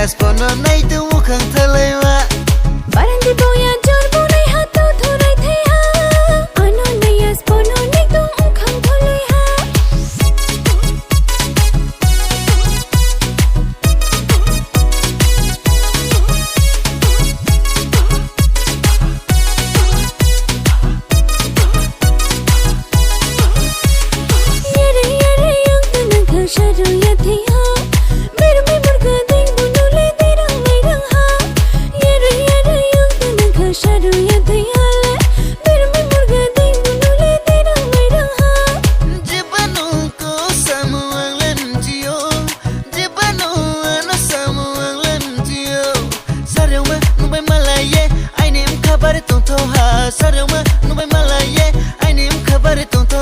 spono nai tu mukhang thalaiwa barang di boya jor bunai hato thorai thai ha ano naya spono nai tu mukhang thalai ha yare yare yang tanang khasharu ya thai ha mer mai murga ding bunule dirang mai rang ha yare yare yang tanang khasharu ya thai ha mer mai murga ding bunule dirang mai rang ha jibanu ko samuang jio jibanu ana samuang jio sarema nubai malaye ai nem khabar tong tho ha sarema nubai malaye ai nem khabar tong tho